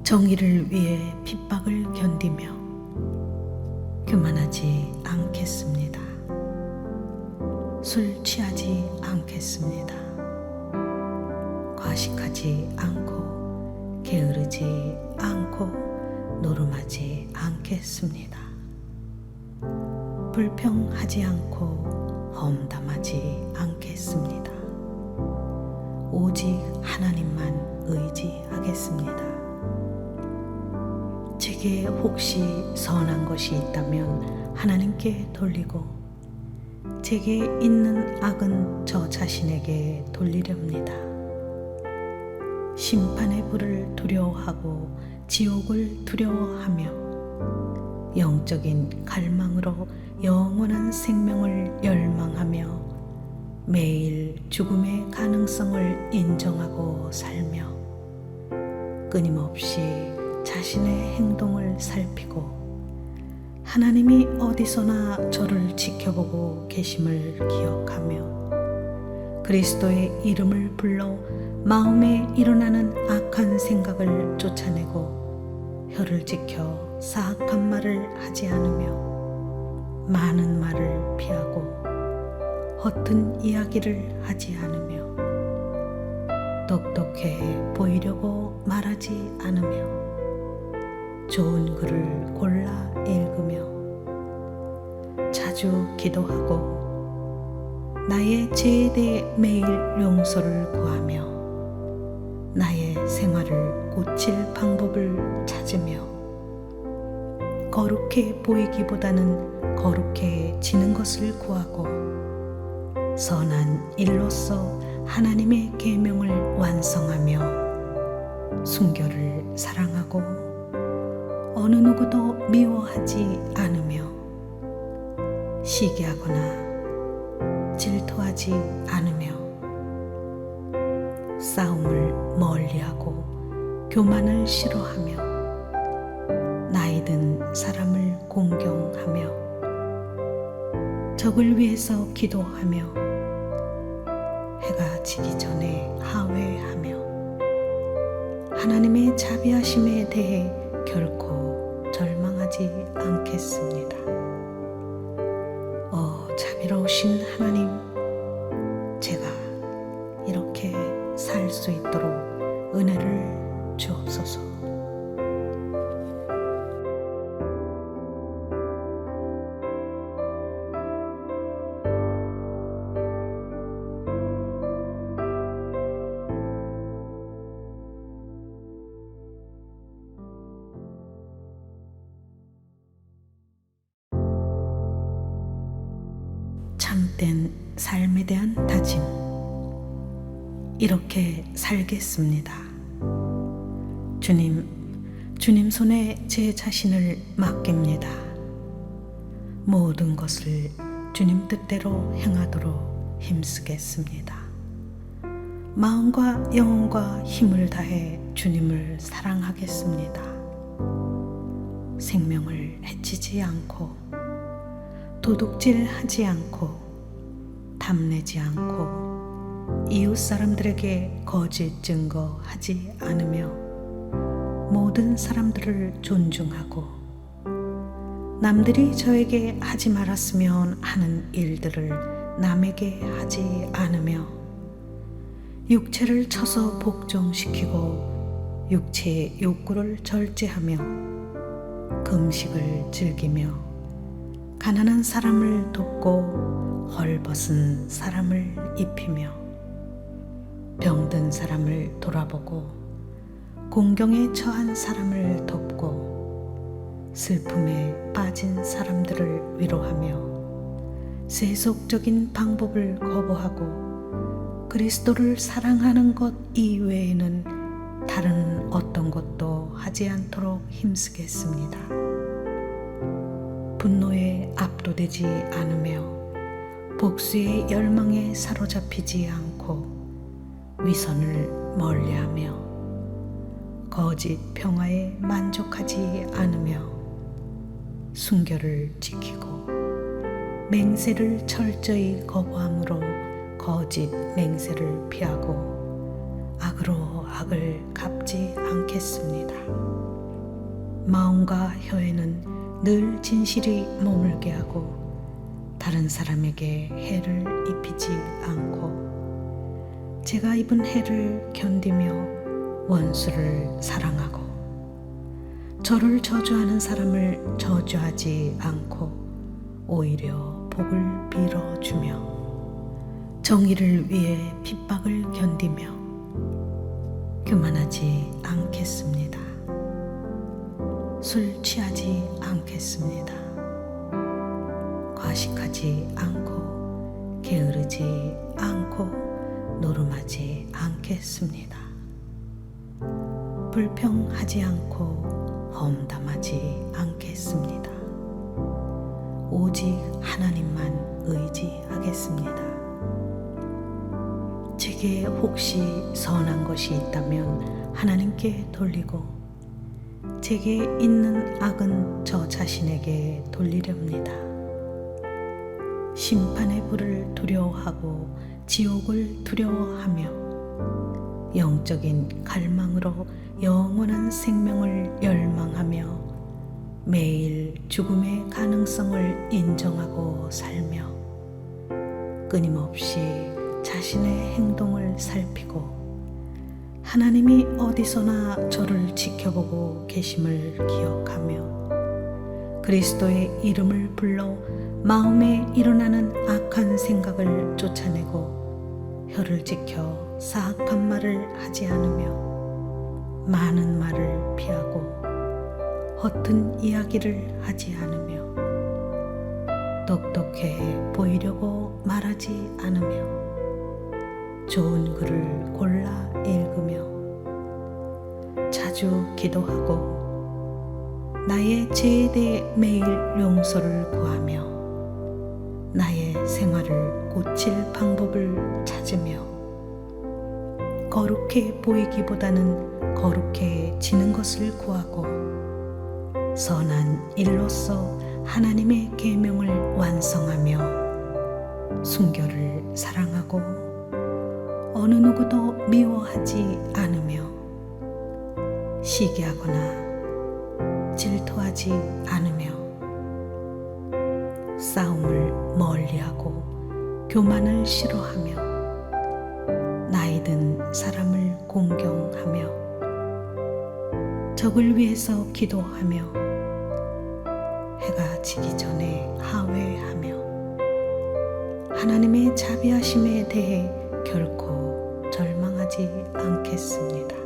정의를 위해 핍박을 견디며 교만하지 않겠습니다. 술 취하지 않겠습니다. 과식하지 않고 게으르지 않고 노름하지 않겠습니다. 불평하지 않고 험담하지 않겠습니다. 오직 하나님만 의지하겠습니다. 제게 혹시 선한 것이 있다면 하나님께 돌리고 제게 있는 악은 저 자신에게 돌리렵니다. 심판의 불을 두려워하고 지옥을 두려워하며 영적인 갈망으로 영원한 생명을 열망하며 매일 죽음의 가능성을 인정하고 살며 끊임없이 자신의 행동을 살피고 하나님이 어디서나 저를 지켜보고 계심을 기억하며 그리스도의 이름을 불러 마음에 일어나는 악한 생각을 쫓아내고 혀를 지켜 사악한 말을 하지 않으며 많은 말을 피하고 허튼 이야기를 하지 않으며 똑똑해 보이려고 말하지 않으며 좋은 글을 골라 읽으며 자주 기도하고 나의 죄에 대해 매일 용서를 구하며 나의 생활을 고칠 방법을 찾으며 거룩해 보이기보다는 거룩해지는 것을 구하고 선한 일로서 하나님의 계명을 완성하며 순결을 사랑하고 어느 누구도 미워하지 않으며 시기하거나 질투하지 않으며 싸움을 멀리하고 교만을 싫어하며 나이든 사람을 공경하며 적을 위해서 기도하며 해가 지기 전에 하회하며 하나님의 자비하심에 대해 결코 절망하지 않겠습니다. 자비로우신 하나님, 제가 이렇게 살 수 있도록 은혜를 주옵소서. 참된 삶에 대한 다짐. 이렇게 살겠습니다. 주님 손에 제 자신을 맡깁니다. 모든 것을 주님 뜻대로 행하도록 힘쓰겠습니다. 마음과 영혼과 힘을 다해 주님을 사랑하겠습니다. 생명을 해치지 않고 도둑질하지 않고 탐내지 않고 이웃 사람들에게 거짓 증거하지 않으며 모든 사람들을 존중하고 남들이 저에게 하지 말았으면 하는 일들을 남에게 하지 않으며 육체를 쳐서 복종시키고 육체의 욕구를 절제하며 금식을 즐기며 가난한 사람을 돕고 헐벗은 사람을 입히며 병든 사람을 돌아보고 공경에 처한 사람을 돕고 슬픔에 빠진 사람들을 위로하며 세속적인 방법을 거부하고 그리스도를 사랑하는 것 이외에는 다른 어떤 것도 하지 않도록 힘쓰겠습니다. 분노에 압도되지 않으며 복수의 열망에 사로잡히지 않고 위선을 멀리하며 거짓 평화에 만족하지 않으며 순결을 지키고 맹세를 철저히 거부함으로 거짓 맹세를 피하고 악으로 악을 갚지 않겠습니다. 마음과 혀에는 늘 진실이 머물게 하고 다른 사람에게 해를 입히지 않고 제가 입은 해를 견디며 원수를 사랑하고 저를 저주하는 사람을 저주하지 않고 오히려 복을 빌어주며 정의를 위해 핍박을 견디며 교만하지 않겠습니다. 술 취하지 않겠습니다. 과식하지 않고 게으르지 않고 노름하지 않겠습니다. 불평하지 않고 험담하지 않겠습니다. 오직 하나님만 의지하겠습니다. 제게 혹시 선한 것이 있다면 하나님께 돌리고 제게 있는 악은 저 자신에게 돌리렵니다. 심판의 불을 두려워하고 지옥을 두려워하며 영적인 갈망으로 영원한 생명을 열망하며 매일 죽음의 가능성을 인정하고 살며 끊임없이 자신의 행동을 살피고 하나님이 어디서나 저를 지켜보고 계심을 기억하며 그리스도의 이름을 불러 마음에 일어나는 악한 생각을 쫓아내고 혀를 지켜 사악한 말을 하지 않으며 많은 말을 피하고 허튼 이야기를 하지 않으며 똑똑해 보이려고 말하지 않으며 좋은 글을 골라 읽으며 자주 기도하고 나의 죄에 대해 매일 용서를 구하며 나의 생활을 고칠 방법을 찾으며 거룩해 보이기보다는 거룩해지는 것을 구하고 선한 일로서 하나님의 계명을 완성하며 순결을 사랑하고 어느 누구도 미워하지 않으며 시기하거나 질투하지 않으며 싸움을 멀리하고 교만을 싫어하며 나이든 사람을 공경하며 적을 위해서 기도하며 해가 지기 전에 하회하며 하나님의 자비하심에 대해 결코 절망하지 않겠습니다.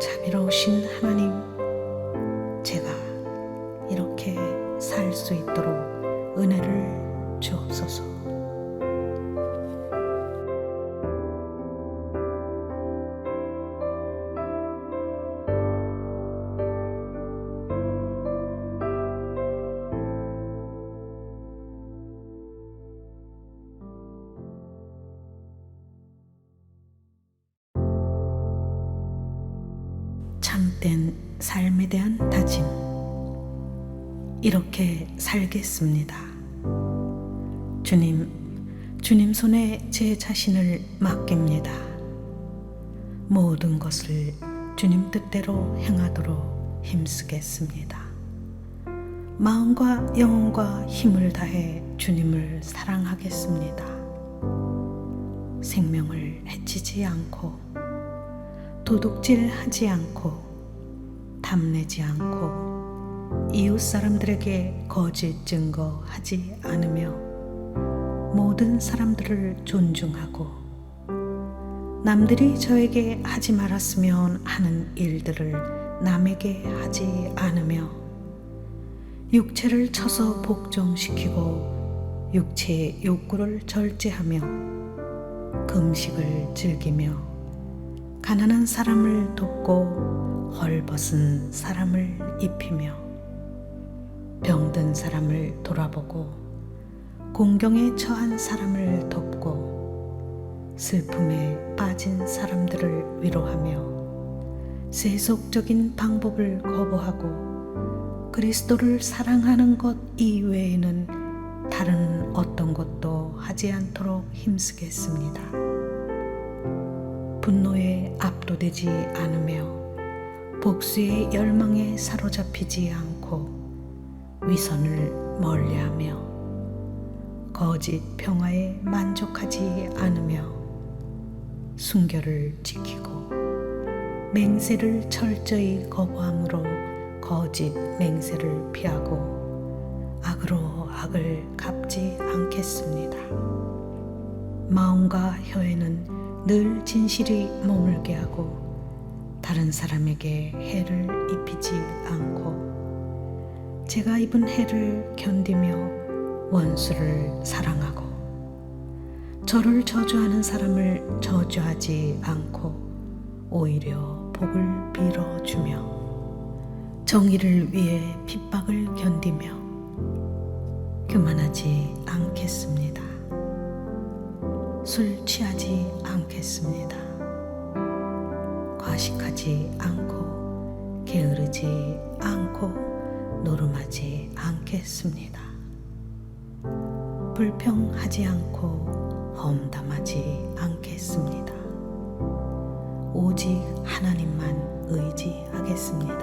자비로우신 하나님, 제가 이렇게 살 수 있도록 은혜를 주옵소서. 참된 삶에 대한 다짐. 이렇게 살겠습니다. 주님 손에 제 자신을 맡깁니다. 모든 것을 주님 뜻대로 행하도록 힘쓰겠습니다. 마음과 영혼과 힘을 다해 주님을 사랑하겠습니다. 생명을 해치지 않고 도둑질하지 않고 탐내지 않고 이웃 사람들에게 거짓 증거하지 않으며 모든 사람들을 존중하고 남들이 저에게 하지 말았으면 하는 일들을 남에게 하지 않으며 육체를 쳐서 복종시키고 육체의 욕구를 절제하며 금식을 즐기며 가난한 사람을 돕고 헐벗은 사람을 입히며 병든 사람을 돌아보고 공경에 처한 사람을 돕고 슬픔에 빠진 사람들을 위로하며 세속적인 방법을 거부하고 그리스도를 사랑하는 것 이외에는 다른 어떤 것도 하지 않도록 힘쓰겠습니다. 분노에 압도되지 않으며 복수의 열망에 사로잡히지 않고 위선을 멀리하며 거짓 평화에 만족하지 않으며 순결을 지키고 맹세를 철저히 거부함으로 거짓 맹세를 피하고 악으로 악을 갚지 않겠습니다. 마음과 혀에는 늘 진실이 머물게 하고 다른 사람에게 해를 입히지 않고 제가 입은 해를 견디며 원수를 사랑하고 저를 저주하는 사람을 저주하지 않고 오히려 복을 빌어주며 정의를 위해 핍박을 견디며 교만하지 않겠습니다. 술 취하지 않겠습니다. 과식하지 않고 게으르지 않고 노름하지 않겠습니다. 불평하지 않고 험담하지 않겠습니다. 오직 하나님만 의지하겠습니다.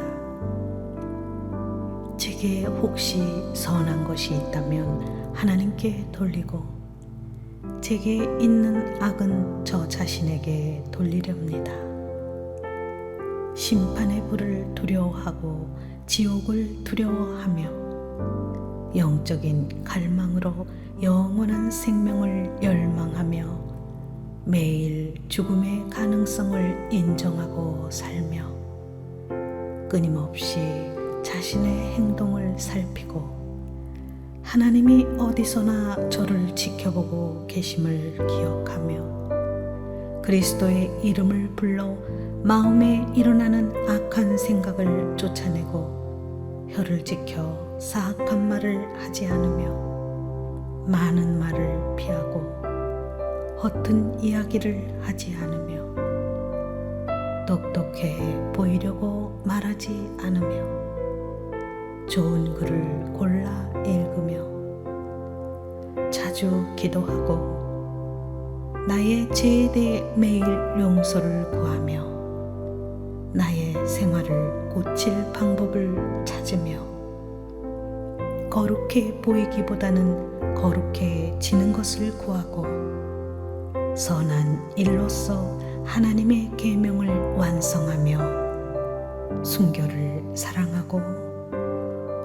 제게 혹시 선한 것이 있다면 하나님께 돌리고 제게 있는 악은 저 자신에게 돌리렵니다. 심판의 불을 두려워하고 지옥을 두려워하며 영적인 갈망으로 영원한 생명을 열망하며 매일 죽음의 가능성을 인정하고 살며 끊임없이 자신의 행동을 살피고 하나님이 어디서나 저를 지켜보고 계심을 기억하며 그리스도의 이름을 불러 마음에 일어나는 악한 생각을 쫓아내고 혀를 지켜 사악한 말을 하지 않으며 많은 말을 피하고 허튼 이야기를 하지 않으며 똑똑해 보이려고 말하지 않으며 좋은 글을 골라 읽으며 자주 기도하고 나의 죄에 대해 매일 용서를 구하며 나의 생활을 고칠 방법을 찾으며 거룩해 보이기보다는 거룩해지는 것을 구하고 선한 일로서 하나님의 계명을 완성하며 순결을 사랑하고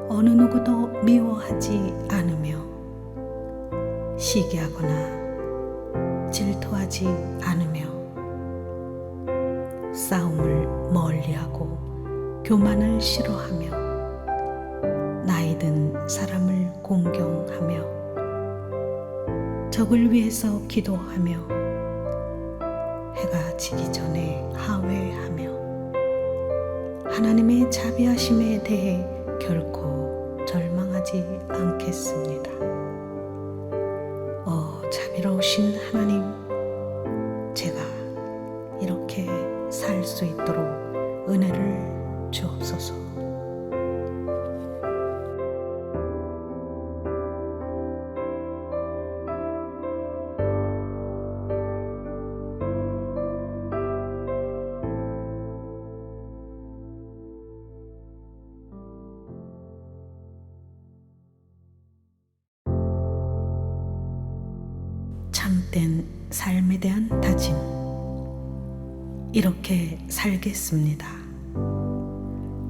어느 누구도 미워하지 않으며 시기하거나 질투하지 않으며 싸움을 멀리하고 교만을 싫어하며 나이든 사람을 공경하며 적을 위해서 기도하며 해가 지기 전에 하회하며 하나님의 자비하심에 대해 결코 절망하지 않겠습니다. 자비로우신 하나님, 제가 이렇게 살 수 있도록 은혜를 주옵소서. 참된 삶에 대한 다짐. 이렇게 살겠습니다.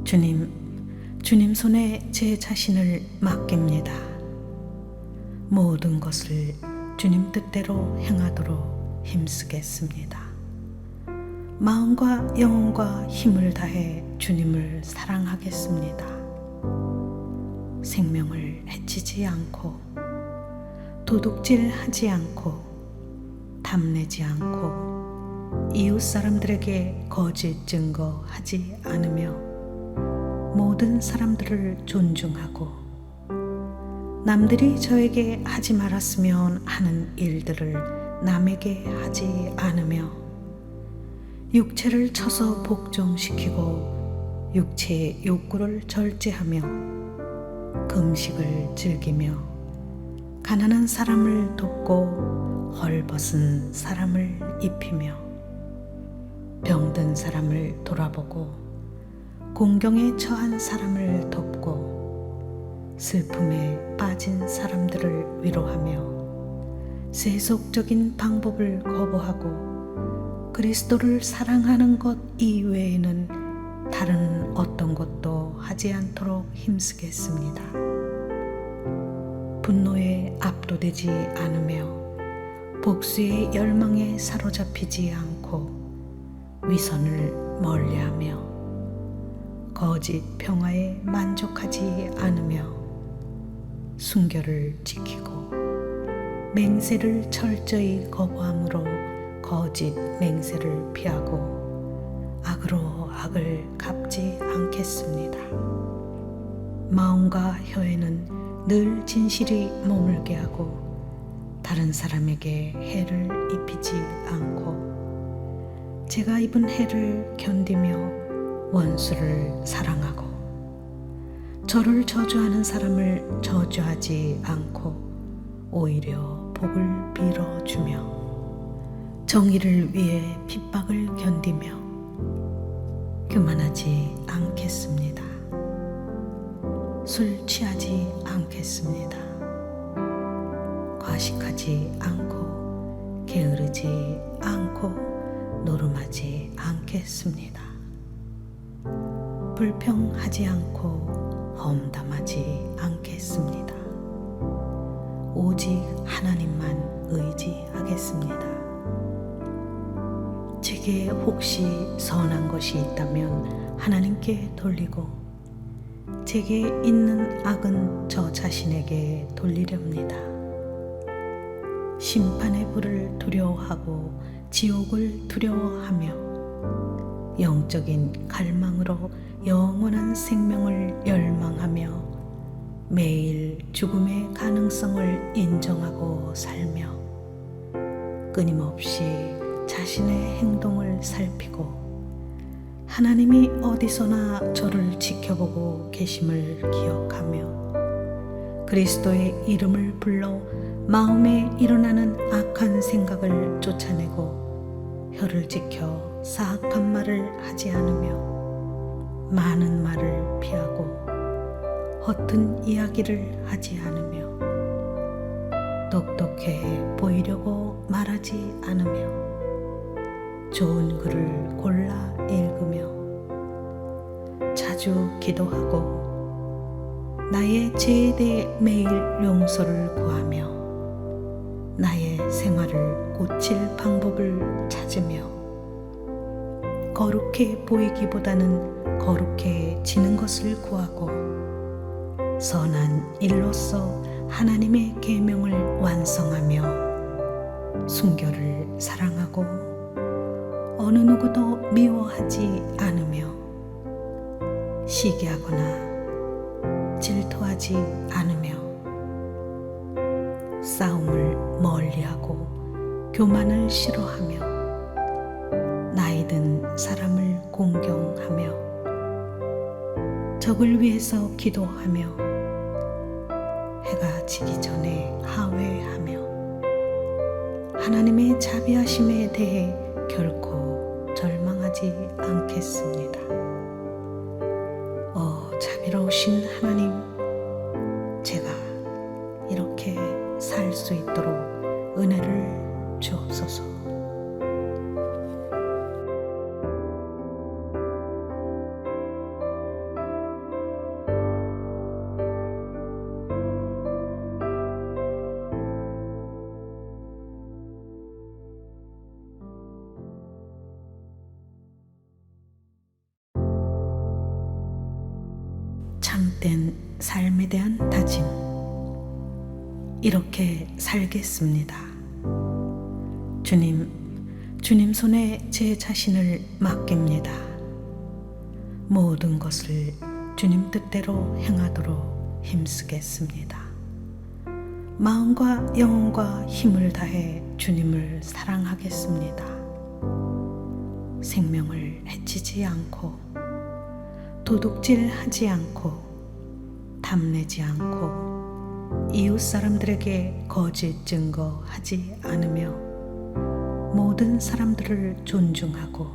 주님 손에 제 자신을 맡깁니다. 모든 것을 주님 뜻대로 행하도록 힘쓰겠습니다. 마음과 영혼과 힘을 다해 주님을 사랑하겠습니다. 생명을 해치지 않고 도둑질하지 않고 탐내지 않고 이웃 사람들에게 거짓 증거하지 않으며 모든 사람들을 존중하고 남들이 저에게 하지 말았으면 하는 일들을 남에게 하지 않으며 육체를 쳐서 복종시키고 육체의 욕구를 절제하며 금식을 즐기며 가난한 사람을 돕고 헐벗은 사람을 입히며 병든 사람을 돌아보고 공경에 처한 사람을 돕고 슬픔에 빠진 사람들을 위로하며 세속적인 방법을 거부하고 그리스도를 사랑하는 것 이외에는 다른 어떤 것도 하지 않도록 힘쓰겠습니다. 분노에 압도되지 않으며 복수의 열망에 사로잡히지 않고 위선을 멀리하며 거짓 평화에 만족하지 않으며 순결을 지키고 맹세를 철저히 거부함으로 거짓 맹세를 피하고 악으로 악을 갚지 않겠습니다. 마음과 혀에는 늘 진실이 머물게 하고 다른 사람에게 해를 입히지 않고 제가 입은 해를 견디며 원수를 사랑하고 저를 저주하는 사람을 저주하지 않고 오히려 복을 빌어주며 정의를 위해 핍박을 견디며 교만하지 않겠습니다. 술 취하지 않겠습니다. 과식하지 않고 게으르지 않고 노름하지 않겠습니다. 불평하지 않고 험담하지 않겠습니다. 오직 하나님만 의지하겠습니다. 제게 혹시 선한 것이 있다면 하나님께 돌리고 제게 있는 악은 저 자신에게 돌리렵니다. 심판의 불을 두려워하고 지옥을 두려워하며 영적인 갈망으로 영원한 생명을 열망하며 매일 죽음의 가능성을 인정하고 살며 끊임없이 자신의 행동을 살피고 하나님이 어디서나 저를 지켜보고 계심을 기억하며 그리스도의 이름을 불러 마음에 일어나는 악한 생각을 쫓아내고 혀를 지켜 사악한 말을 하지 않으며 많은 말을 피하고 허튼 이야기를 하지 않으며 똑똑해 보이려고 말하지 않으며 좋은 글을 골라 읽으며 자주 기도하고 나의 죄에 대해 매일 용서를 구하며 나의 생활을 고칠 방법을 찾으며 거룩해 보이기보다는 거룩해지는 것을 구하고 선한 일로서 하나님의 계명을 완성하며 순결을 사랑하고 어느 누구도 미워하지 않으며 시기하거나 질투하지 않으며 싸움을 멀리하고 교만을 싫어하며 나이든 사람을 공경하며 적을 위해서 기도하며 해가 지기 전에 하회하며 하나님의 자비하심에 대해 결코 절망하지 않겠습니다. 자비로우신 하나님, 제가 이렇게 살 수 있도록 은혜를 주옵소서. 참된 삶에 대한 다짐. 이렇게 살겠습니다. 주님 손에 제 자신을 맡깁니다. 모든 것을 주님 뜻대로 행하도록 힘쓰겠습니다. 마음과 영혼과 힘을 다해 주님을 사랑하겠습니다. 생명을 해치지 않고 도둑질하지 않고 탐내지 않고 이웃 사람들에게 거짓 증거하지 않으며 모든 사람들을 존중하고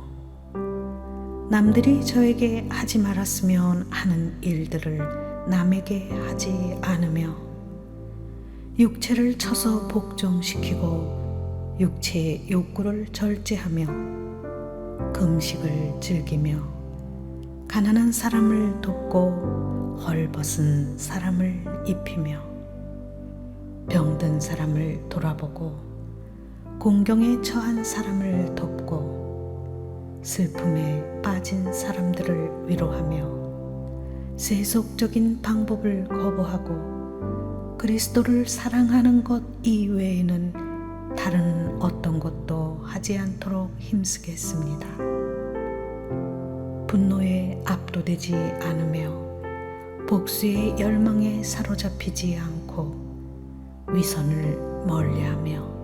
남들이 저에게 하지 말았으면 하는 일들을 남에게 하지 않으며 육체를 쳐서 복종시키고 육체의 욕구를 절제하며 금식을 즐기며 가난한 사람을 돕고 헐벗은 사람을 입히며 병든 사람을 돌아보고 공경에 처한 사람을 돕고 슬픔에 빠진 사람들을 위로하며 세속적인 방법을 거부하고 그리스도를 사랑하는 것 이외에는 다른 어떤 것도 하지 않도록 힘쓰겠습니다. 분노에 압도되지 않으며 복수의 열망에 사로잡히지 않고 위선을 멀리하며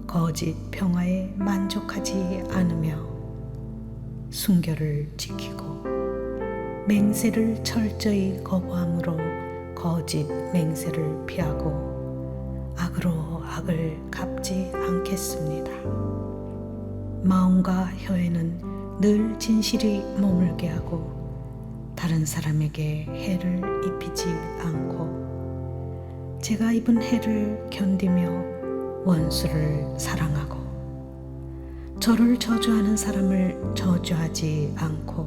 거짓 평화에 만족하지 않으며 순결을 지키고 맹세를 철저히 거부함으로 거짓 맹세를 피하고 악으로 악을 갚지 않겠습니다. 마음과 혀에는 늘 진실이 머물게 하고 다른 사람에게 해를 입히지 않고 제가 입은 해를 견디며 원수를 사랑하고 저를 저주하는 사람을 저주하지 않고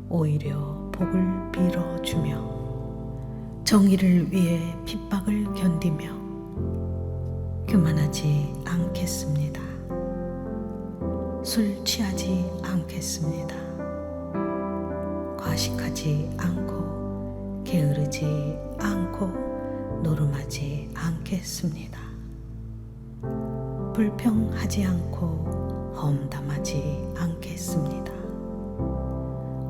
오히려 복을 빌어주며 정의를 위해 핍박을 견디며 교만하지 않겠습니다. 술 취하지 않겠습니다. 과식하지 않고 게으르지 않고 노름하지 않겠습니다. 불평하지 않고 험담하지 않겠습니다.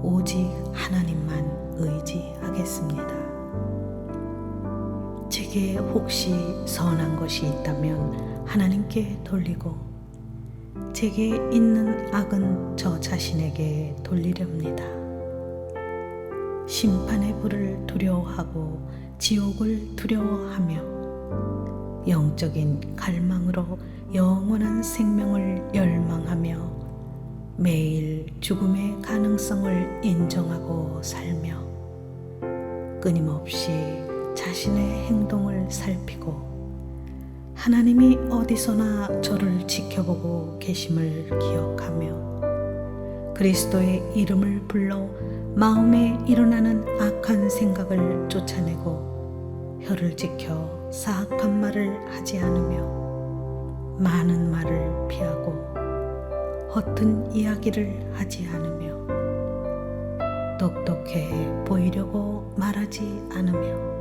오직 하나님만 의지하겠습니다. 제게 혹시 선한 것이 있다면 하나님께 돌리고 제게 있는 악은 저 자신에게 돌리렵니다. 심판의 불을 두려워하고 지옥을 두려워하며 영적인 갈망으로 영원한 생명을 열망하며 매일 죽음의 가능성을 인정하고 살며 끊임없이 자신의 행동을 살피고 하나님이 어디서나 저를 지켜보고 계심을 기억하며 그리스도의 이름을 불러 마음에 일어나는 악한 생각을 쫓아내고 혀를 지켜 사악한 말을 하지 않으며 많은 말을 피하고 허튼 이야기를 하지 않으며 똑똑해 보이려고 말하지 않으며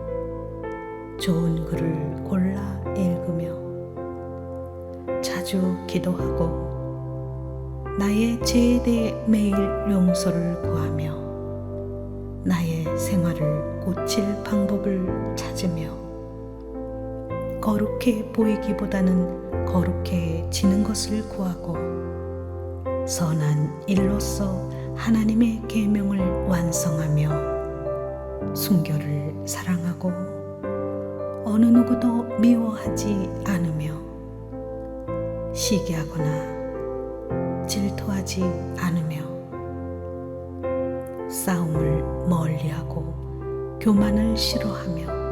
좋은 글을 골라 읽으며 자주 기도하고 나의 죄에 대해 매일 용서를 구하며 나의 생활을 고칠 방법을 찾으며 거룩해 보이기보다는 거룩해지는 것을 구하고 선한 일로서 하나님의 계명을 완성하며 순결을 사랑하고 어느 누구도 미워하지 않으며 시기하거나 질투하지 않으며 싸움을 멀리하고 교만을 싫어하며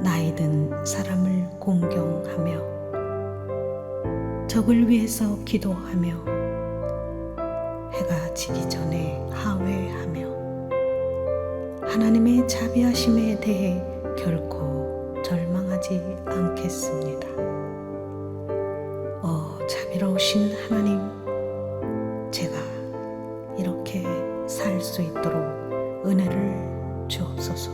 나이든 사람을 공경하며 적을 위해서 기도하며 해가 지기 전에 하회하며 하나님의 자비하심에 대해 결코 절망하지 않겠습니다. 자비로우신 하나님, 제가 이렇게 살 수 있도록 은혜를 주옵소서.